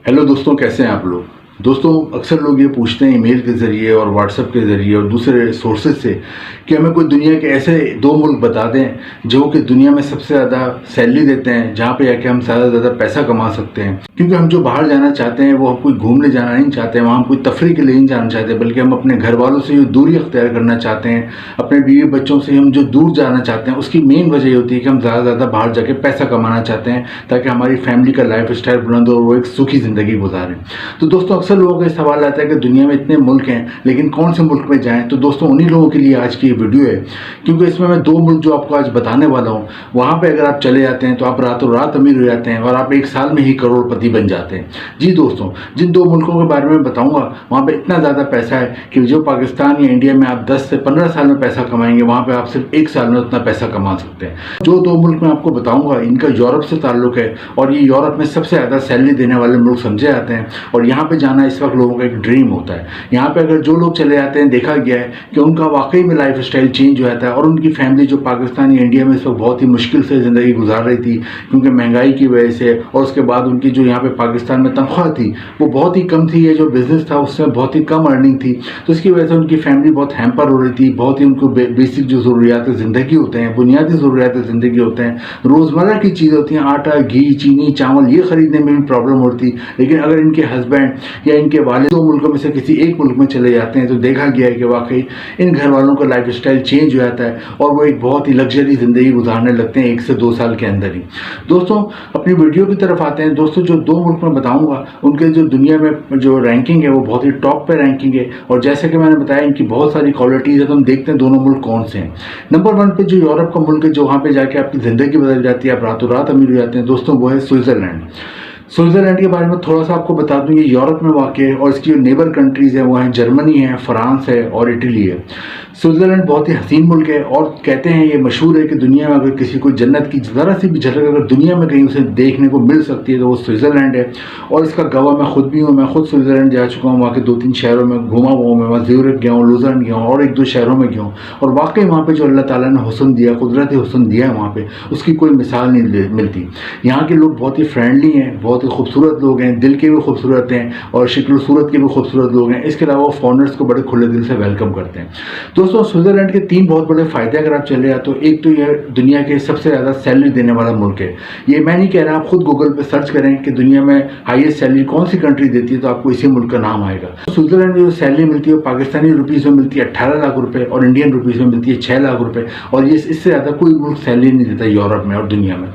Hello दोस्तों, कैसे हैं आप लोग। दोस्तों, अक्सर लोग ये पूछते हैं ईमेल के ज़रिए और व्हाट्सएप के ज़रिए और दूसरे सोर्सेज से कि हमें कोई दुनिया के ऐसे दो मुल्क बता दें जो कि दुनिया में सबसे ज़्यादा सैलरी देते हैं, जहाँ पे जाके हम ज़्यादा पैसा कमा सकते हैं। क्योंकि हम जो बाहर जाना चाहते हैं वो हम कोई घूमने जाना नहीं चाहते हैं, वहाँ हम कोई तफरी के लिए नहीं जाना चाहते, बल्कि हम अपने घर वालों से जो दूरी अख्तियार करना चाहते हैं, अपने बीवी बच्चों से हम जो दूर जाना चाहते हैं, उसकी मेन वजह ये होती है कि हम ज़्यादा बाहर जाके पैसा कमाना चाहते हैं ताकि हमारी फैमिली का लाइफ स्टाइल बुलंद हो और वो एक सुखी ज़िंदगी गुजारें। तो दोस्तों, अक्सर लोगों का सवाल आता है कि दुनिया में इतने मुल्क हैं, लेकिन कौन से मुल्क में जाएं। तो दोस्तों, उन्हीं लोगों के लिए आज की ये वीडियो है, क्योंकि इसमें मैं दो मुल्क जो आपको आज बताने वाला हूँ, वहाँ पे अगर आप चले जाते हैं तो आप रातों रात अमीर हो जाते हैं और आप एक साल में ही करोड़पति बन जाते हैं। जी दोस्तों, जिन दो मुल्कों के बारे में बताऊंगा, वहाँ पे इतना ज़्यादा पैसा है कि जो पाकिस्तान या इंडिया में आप 10 से 15 साल में पैसा कमाएंगे, वहाँ पे आप सिर्फ एक साल में उतना पैसा कमा सकते हैं। जो दो मुल्क मैं आपको बताऊंगा, इनका यूरोप से ताल्लुक है और ये यूरोप में सबसे ज़्यादा सैलरी देने वाले मुल्क समझे जाते हैं और यहाँ पे जाना इस वक्त लोगों का एक ड्रीम होता है। यहाँ पे अगर जो लोग चले जाते हैं, देखा गया है कि उनका वाकई में लाइफ स्टाइल चेंज हो जाता है और उनकी फैमिली जो पाकिस्तान या इंडिया में इस वक्त बहुत ही मुश्किल से ज़िंदगी गुजार रही थी क्योंकि महंगाई की वजह से, और उसके बाद उनकी जो यहाँ पे पाकिस्तान में तनख्वाह थी वो बहुत ही कम थी, ये जो बिज़नेस था उसमें बहुत ही कम अर्निंग थी, तो इसकी वजह से उनकी फैमिली बहुत हैम्पर हो रही थी। बहुत ही उनको बेसिक जो ज़रूरियात ज़िंदगी होते हैं, बुनियादी ज़रूरियात ज़िंदगी होते हैं, रोज़मर्रा की चीज़ होती हैं, आटा, घी, चीनी, चावल, ये ख़रीदने में भी प्रॉब्लम होती। लेकिन अगर इनके हस्बैंड या इनके वालिद दो मुल्कों में से किसी एक मुल्क में चले जाते हैं तो देखा गया है कि वाकई इन घर वालों का लाइफ स्टाइल चेंज हो जाता है और वो एक बहुत ही लग्जरी ज़िंदगी गुजारने लगते हैं 1 से 2 साल के अंदर ही। दोस्तों, अपनी वीडियो की तरफ आते हैं। दोस्तों, जो दो मुल्क मैं बताऊंगा उनके जो दुनिया में जो रैंकिंग है वो बहुत ही टॉप पे रैंकिंग है और जैसे कि मैंने बताया इनकी बहुत सारी क्वालिटीज़ है, तो हम देखते हैं दोनों मुल्क कौन से हैं। नंबर 1 पे जो यूरोप का मुल्क है, जो वहाँ पे जाके आपकी ज़िंदगी बदल जाती है, आप रातों रात अमीर हो जाते हैं, दोस्तों, वो है स्विट्ज़रलैंड। स्विट्ज़रलैंड के बारे में थोड़ा सा आपको बता दूं, ये यूरोप में वाक़ है और इसकी जो नेबर कंट्रीज़ हैं वो हैं जर्मनी है, फ्रांस है और इटली है। स्विट्ज़रलैंड बहुत ही हसीन मुल्क है और कहते हैं, ये मशहूर है कि दुनिया में अगर किसी को जन्नत की ज़रा सी भी झलक अगर दुनिया में कहीं उसे देखने को मिल सकती है तो वो स्विट्ज़रलैंड है। और इसका गवाह मैं खुद भी हूँ, मैं खुद स्विट्ज़रलैंड जा चुका हूँ, वहाँ के 2-3 शहरों में घूमा हुआ हूँ। मैं वहाँ ज़्यूरिख गया हूँ, लुज़र्न गया हूँ और 1-2 शहरों में गया हूँ और वाकई वहाँ पर जो अल्लाह ताला ने हुस्न दिया, कुदरती हुस्न दिया है वहाँ पर, उसकी कोई मिसाल नहीं मिलती। यहाँ के लोग बहुत ही फ्रेंडली हैं, बहुत ही खूबसूरत लोग हैं, दिल के भी खूबसूरत हैं और शक्ल सूरत के भी खूबसूरत लोग हैं। इसके अलावा फॉरेनर्स को बड़े खुले दिल से वेलकम करते हैं। दोस्तों, स्विट्ज़रलैंड के 3 बहुत बड़े फ़ायदे अगर आप चले जाए तो एक तो यह दुनिया के सबसे ज़्यादा सैलरी देने वाला मुल्क है। ये मैं नहीं कह रहा, आप खुद गूगल पे सर्च करें कि दुनिया में हाईएस्ट सैलरी कौन सी कंट्री देती है तो आपको इसी मुल्क का नाम आएगा। स्विट्ज़रलैंड में जो सैलरी मिलती है वो पाकिस्तानी रुपीज़ में मिलती है 18 लाख रुपये और इंडियन रुपीज़ में मिलती है 6 लाख रुपये और ये इससे ज़्यादा कोई मुल्क सैलरी नहीं देता यूरोप में और दुनिया में।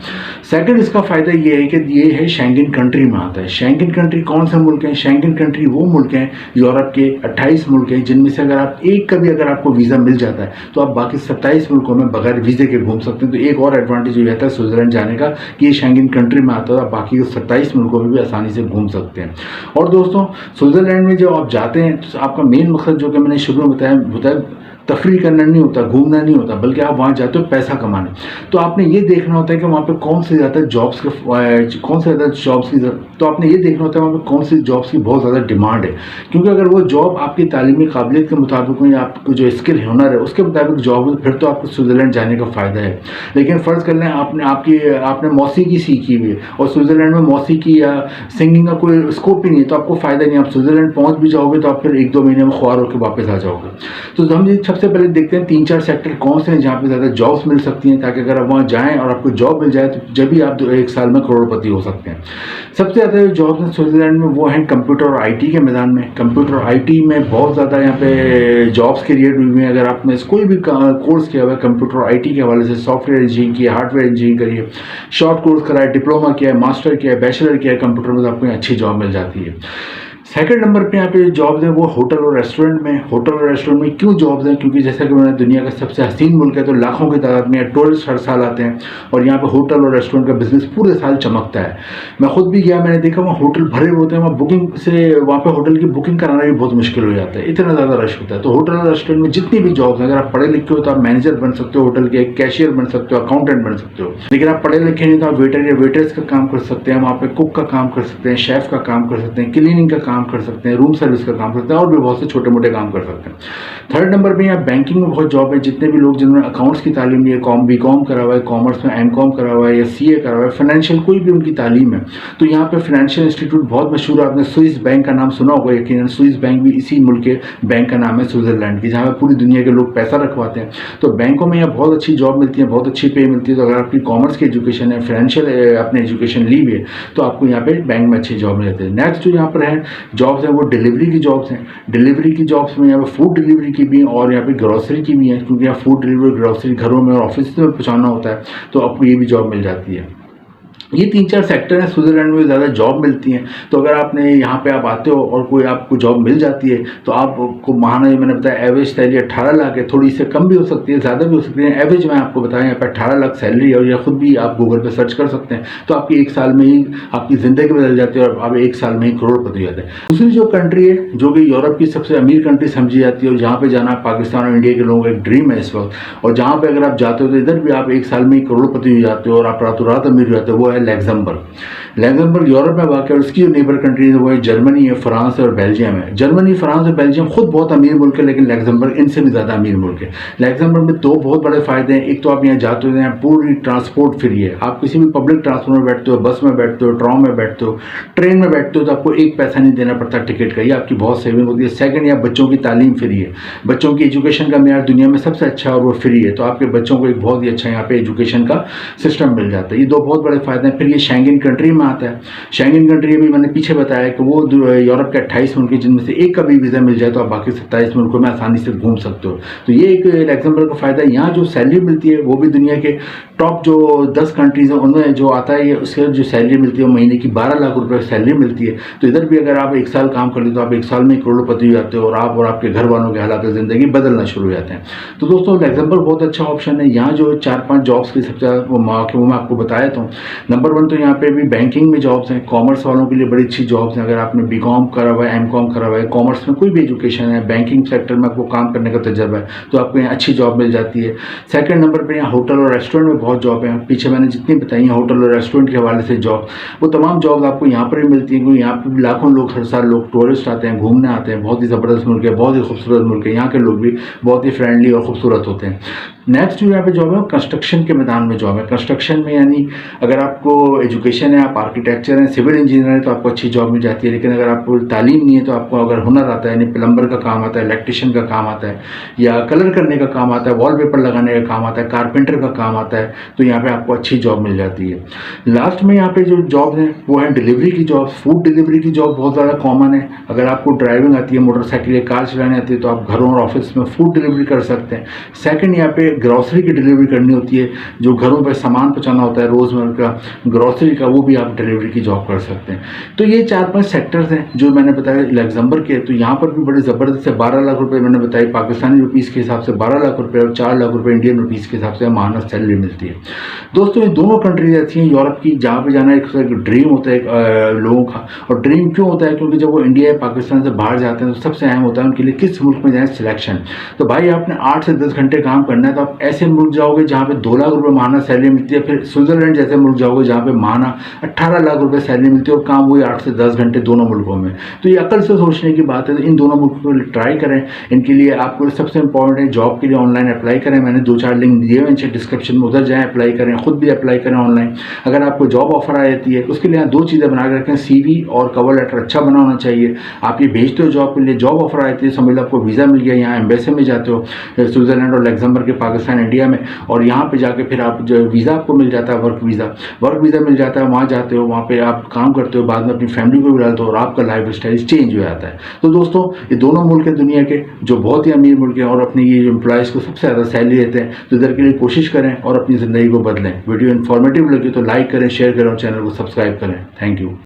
सेकंड, इसका फ़ायदा ये है कि ये है शेंगन कंट्री में आता है। शेंगन कंट्री कौन से मुल्क हैं? शेंगन कंट्री वो मुल्क हैं, यूरोप के 28 मुल्क हैं, जिनमें से अगर आप एक का भी अगर आपको वीज़ा मिल जाता है तो आप बाकी 27 मुल्कों में बगैर वीज़े के घूम सकते हैं। तो एक और एडवांटेज ये रहता है स्विट्ज़रलैंड जाने का कि ये शेंगन कंट्री में आता है, आप बाकी 27 मुल्कों में भी आसानी से घूम सकते हैं। और दोस्तों, स्विट्ज़रलैंड में जब आप जाते हैं तो आपका मेन मकसद, जो कि मैंने शुरू में बताया, होता है तफरी करना नहीं होता, घूमना नहीं होता, बल्कि आप वहाँ जाते हो पैसा कमाने। तो आपने ये देखना होता है कि वहाँ पे कौन से ज़्यादा जॉब्स की, तो आपने ये देखना होता है वहाँ पे कौन सी जॉब्स की बहुत ज़्यादा डिमांड है। क्योंकि अगर वो जॉब आपकी तालीमी काबिलियत के मुताबिक हो या आपको जो स्किल हुनर है उसके मुताबिक जॉब हो, फिर तो आपको स्विट्ज़रलैंड जाने का फ़ायदा है। लेकिन फ़र्ज़ कर लें आपने मौसीकी सीखी हुई है और स्विट्ज़रलैंड में मौसीकी या सिंगिंग का कोई स्कोप ही नहीं है, तो आपको फ़ायदा नहीं। आप स्विट्ज़रलैंड पहुँच भी जाओगे तो आप फिर 1-2 महीने में ख्वार होकर वापस आ जाओगे। तो हम सबसे पहले देखते हैं 3-4 सेक्टर कौन से हैं जहाँ पे ज़्यादा जॉब्स मिल सकती हैं, ताकि अगर आप वहाँ जाएं और आपको जॉब मिल जाए तो जब भी आप 1 साल में करोड़पति हो सकते हैं। सबसे ज़्यादा जो जॉब्स हैं स्विट्ज़रलैंड में वो हैं कंप्यूटर और आईटी के मैदान में। कंप्यूटर और आईटी में बहुत ज़्यादा यहाँ पे जॉब्स क्रिएट हुई हैं। अगर आपने कोई भी कोर्स किया हुआ है कंप्यूटर और आईटी के हवाले से, सॉफ्टवेयर इंजीनियरिंग किया, हार्डवेयर इंजीनियरिंग करिए, शॉर्ट कोर्स करा है, डिप्लोमा किया है, मास्टर किया है, बैचलर किया है कंप्यूटर में, तो आपको अच्छी जॉब मिल जाती है। सेकंड नंबर पे यहाँ पे जॉब्स हैं वो होटल और रेस्टोरेंट में। होटल और रेस्टोरेंट में क्यों जॉब्स हैं? क्योंकि जैसा कि मैंने, दुनिया का सबसे हसीन मुल्क है तो लाखों की तादाद में टूरिस्ट हर साल आते हैं और यहाँ पे होटल और रेस्टोरेंट का बिजनेस पूरे साल चमकता है। मैं खुद भी गया, मैंने देखा वहाँ होटल भरे होते हैं, वहाँ बुकिंग से, वहाँ पे होटल की बुकिंग कराना भी बहुत मुश्किल हो जाता है, इतना ज़्यादा रश होता है। तो होटल और रेस्टोरेंट में जितनी भी जॉब्स हैं, अगर आप पढ़े लिखे हो तो आप मैनेजर बन सकते हो, होटल के कैशियर बन सकते हो, अकाउंटेंट बन सकते हो। लेकिन आप पढ़े लिखे नहीं तो आप वेटर या वेटर्स का काम कर सकते हैं, वहाँ पे कुक का काम कर सकते हैं, शेफ़ का काम कर सकते हैं, क्लीनिंग का काम काम कर सकते हैं, रूम सर्विस का काम कर सकते हैं और भी बहुत से छोटे मोटे काम कर सकते हैं। थर्ड नंबर पे यहाँ बैंकिंग में बहुत जॉब है। जितने भी लोग जिन्होंने अकाउंट्स की तालीम ली है, BCom करा हुआ है, कॉमर्स में MCom करा हुआ है या CA करा हुआ है, फाइनेंशियल कोई भी उनकी तालीम है, तो यहाँ पे फाइनेंशियल इंस्टीट्यूट बहुत मशहूर है। आपने स्विस बैंक का नाम सुना होगा यकीनन। स्विस बैंक भी इसी मुल्क के बैंक का नाम है, स्विट्जरलैंड की, जहाँ पे पूरी दुनिया के लोग पैसा रखवाते हैं। तो बैंकों में यहाँ बहुत अच्छी जॉब मिलती है, बहुत अच्छी पे मिलती है। तो अगर आपकी कॉमर्स की एजुकेशन है, फाइनेंशियल आपने एजुकेशन ली हुई है, तो आपको यहाँ पे बैंक में अच्छी जॉब मिलती है। नेक्स्ट जो यहाँ पर है जॉब्स हैं वो डिलीवरी की जॉब्स हैं। डिलीवरी की जॉब्स में यहाँ पे फूड डिलीवरी की भी और यहाँ पे ग्रोसरी की भी है, क्योंकि यहाँ फूड डिलीवरी ग्रोसरी घरों में और ऑफिस में पहुँचाना होता है, तो आपको ये भी जॉब मिल जाती है। ये 3-4 सेक्टर हैं स्विट्जरलैंड में ज़्यादा जॉब मिलती हैं। तो अगर आपने यहाँ पे आप आते हो और कोई आपको जॉब मिल जाती है, तो आपको माहाना, मैंने बताया एवरेज सैलरी 18 लाख है, थोड़ी इससे कम भी हो सकती है, ज़्यादा भी हो सकती है। एवरेज मैं आपको बताया यहाँ पे 18 लाख सैलरी है, और या खुद भी आप गूगल पे सर्च कर सकते हैं। तो आपकी 1 साल में ही आपकी ज़िंदगी बदल जाती है और आप 1 साल में ही करोड़पति हो जाते हैं। दूसरी जो कंट्री है जो कि यूरोप की सबसे अमीर कंट्री समझी जाती है और जहाँ पर जाना पाकिस्तान और इंडिया के लोगों का एक ड्रीम है इस वक्त, और जहाँ पर अगर आप जाते हो तो इधर भी आप 1 साल में ही करोड़पति हो जाते हो और आप रातों रात अमीर हो जाते हो, वो है लग्जमबर्ग। लग्जमबर्ग यूरोप में वाक़ है और उसकी जो नेबर कंट्रीज है वो है जर्मनी है, फ्रांस है और बेल्जियम है। जर्मनी, फ्रांस और बेल्जियम खुद बहुत अमीर मुल्क है, लेकिन लग्जमबर्ग इनसे भी ज़्यादा अमीर मुल्क है। लग्जमबर्ग में 2 बहुत बड़े फ़ायदे हैं। एक तो आप यहाँ जाते हो, यहाँ पूरी ट्रांसपोर्ट फ्री है। आप किसी भी पब्लिक ट्रांसपोर्ट में बैठते हो, बस में बैठते हो, ट्राम में बैठते हो, ट्रेन में बैठते हो, तो आपको 1 पैसा नहीं देना पड़ता टिकट का। ये आपकी बहुत सेविंग होती है। सेकंड, यहाँ बच्चों की तालीम फ्री है। बच्चों की एजुकेशन का मेयार दुनिया में सबसे अच्छा है और वो फ्री है, तो आपके बच्चों को एक बहुत ही अच्छा यहाँ पे एजुकेशन का सिस्टम मिल जाता है। ये 2 बहुत बड़े फ़ायदे हैं। फिर ये शेंगन कंट्री में आता है। शेंगन कंट्री भी मैंने पीछे बताया कि वो यूरोप के 28 मुल्क है, जिनमें से एक का भी वीज़ा मिल जाए तो आप बाकी 27 मुल्कों में आसानी से घूम सकते हो। तो ये एक लग्जमबर्ग का फ़ायदा है। यहाँ जो सैलरी मिलती है वो भी दुनिया के टॉप जो 10 कंट्रीज़ हैं उनमें जो आता है, उसके जो सैलरी मिलती है महीने की 12 लाख रुपए सैलरी मिलती है। तो इधर भी अगर आप 1 साल काम कर ले तो आप 1 साल में करोड़पति हो जाते हो और आप और आपके घर वालों के हालात ज़िंदगी बदलना शुरू हो जाते हैं। तो दोस्तों लग्जमबर्ग बहुत अच्छा ऑप्शन है। यहाँ जो 4-5 जॉब्स की सबसे वो मैं आपको बताया था। नंबर 1 तो यहाँ पे भी बैंकिंग में जॉब्स हैं। कॉमर्स वालों के लिए बड़ी अच्छी जॉब्स हैं। अगर आपने BCom करा हुआ है, MCom करा हुआ है, कॉमर्स में कोई भी एजुकेशन है, बैंकिंग सेक्टर में आपको काम करने का तजर्बा है, तो आपको यहाँ अच्छी जॉब मिल जाती है। सेकंड नंबर पे यहाँ होटल और रेस्टोरेंट में बहुत जॉब है। पीछे मैंने जितनी बताई हैं होटल और रेस्टोरेंट के हवाले से जॉब, वो तमाम जॉब आपको यहाँ पर ही मिलती हैं, क्योंकि यहाँ पर लाखों लोग हर साल लोग टूरिस्ट आते हैं, घूमने आते हैं। बहुत ही ज़बरदस्त मुल्क है, बहुत ही खूबसूरत मुल्क है। यहाँ के लोग भी बहुत ही फ्रेंडली और खूबसूरत होते हैं। नेक्स्ट जो यहाँ पे जॉब है कंस्ट्रक्शन के मैदान में जॉब है। कंस्ट्रक्शन में यानी अगर आपको एजुकेशन है, आप आर्किटेक्चर हैं, सिविल इंजीनियर है, तो आपको अच्छी जॉब मिल जाती है। लेकिन अगर आपको तालीम नहीं है तो आपको अगर हुनर आता है, यानी प्लम्बर का काम आता है, इलेक्ट्रिशियन का काम आता है, या कलर करने का काम आता है, वॉलपेपर लगाने का काम आता है, कारपेंटर का काम आता है, तो यहाँ पे आपको अच्छी जॉब मिल जाती है। लास्ट में यहाँ पे जो जॉब है वो है डिलीवरी की जॉब। फूड डिलीवरी की जॉब बहुत ज़्यादा कॉमन है। अगर आपको ड्राइविंग आती है, मोटरसाइकिल या कार चलाने आती है, तो आप घरों और ऑफिस में फूड डिलीवरी कर सकते हैं। सेकंड, यहाँ पे ग्रॉसरी की डिलीवरी करनी होती है, जो घरों पर सामान पहुँचाना होता है रोज़मर्रा का ग्रॉसरी का, वो भी आप डिलीवरी की जॉब कर सकते हैं। तो ये 4-5 सेक्टर्स हैं जो मैंने बताया लग्जमबर्ग के। तो यहाँ पर भी बड़े ज़बरदस्त से 12 लाख रुपए मैंने बताई पाकिस्तानी रुपीज़ के हिसाब से 12 लाख रुपए और 4 लाख रुपए इंडियन रुपीज़ के हिसाब से माहाना सैलरी मिलती है। दोस्तों ये दोनों कंट्रीज ऐसी हैं यूरोप की जहाँ पे जाना एक ड्रीम होता है लोगों का। और ड्रीम क्यों होता है? क्योंकि जब वो इंडिया या पाकिस्तान से बाहर जाते हैं तो सबसे अहम होता है उनके लिए किस मुल्क में जाए सिलेक्शन। तो भाई आपने 8 से 10 घंटे काम करना है, तो आप ऐसे मुल्क जाओगे जहाँ पे 2 लाख रुपए माहाना सैलरी मिलती है। फिर स्विट्जरलैंड जैसे मुल्क जाओगे जहाँ पे माहाना 18 लाख रुपए सैलरी मिलती है और काम वही 8 से 10 घंटे दोनों मुल्कों में। तो ये अकल से सोचने की बात है। तो इन दोनों मुल्कों को ट्राई करें। इनके लिए आपको सबसे इंपॉर्टेंट है जॉब के लिए ऑनलाइन अप्लाई करें। मैंने 2-4 लिंक दिए हुए हैं डिस्क्रिप्शन में, उधर जाएँ अप्लाई करें, खुद भी अप्लाई करें ऑनलाइन। अगर आपको जॉब ऑफर आ जाती है उसके लिए 2 चीज़ें बना के रखें, CV और कवर लेटर अच्छा बना होना चाहिए। आप ये भेजते हो जॉब के लिए, जॉब ऑफर आ जाती है, समझ लो आपको वीज़ा मिल गया, यहाँ एम्बेसी में जाते हो स्विट्जरलैंड और लग्जमबर्ग के, पाकिस्तान इंडिया में, और यहाँ पे जाके फिर आप जो वीज़ा आपको मिल जाता है, वर्क वीज़ा मिल जाता है। वहाँ जाते हो, वहाँ पे आप काम करते हो, बाद में अपनी फैमिली को भी डालते हो और आपका लाइफ स्टाइल चेंज हो जाता है। तो दोस्तों ये दोनों मुल्क हैं दुनिया के जो बहुत ही अमीर मुल्क हैं और अपने ये एम्प्लॉयज़ को सबसे ज़्यादा सैलरी देते हैं। तो इधर के लिए कोशिश करें और अपनी ज़िंदगी को बदलें। वीडियो इन्फॉर्मेटिव लगी तो लाइक करें, शेयर करें और चैनल को सब्सक्राइब करें। Thank you.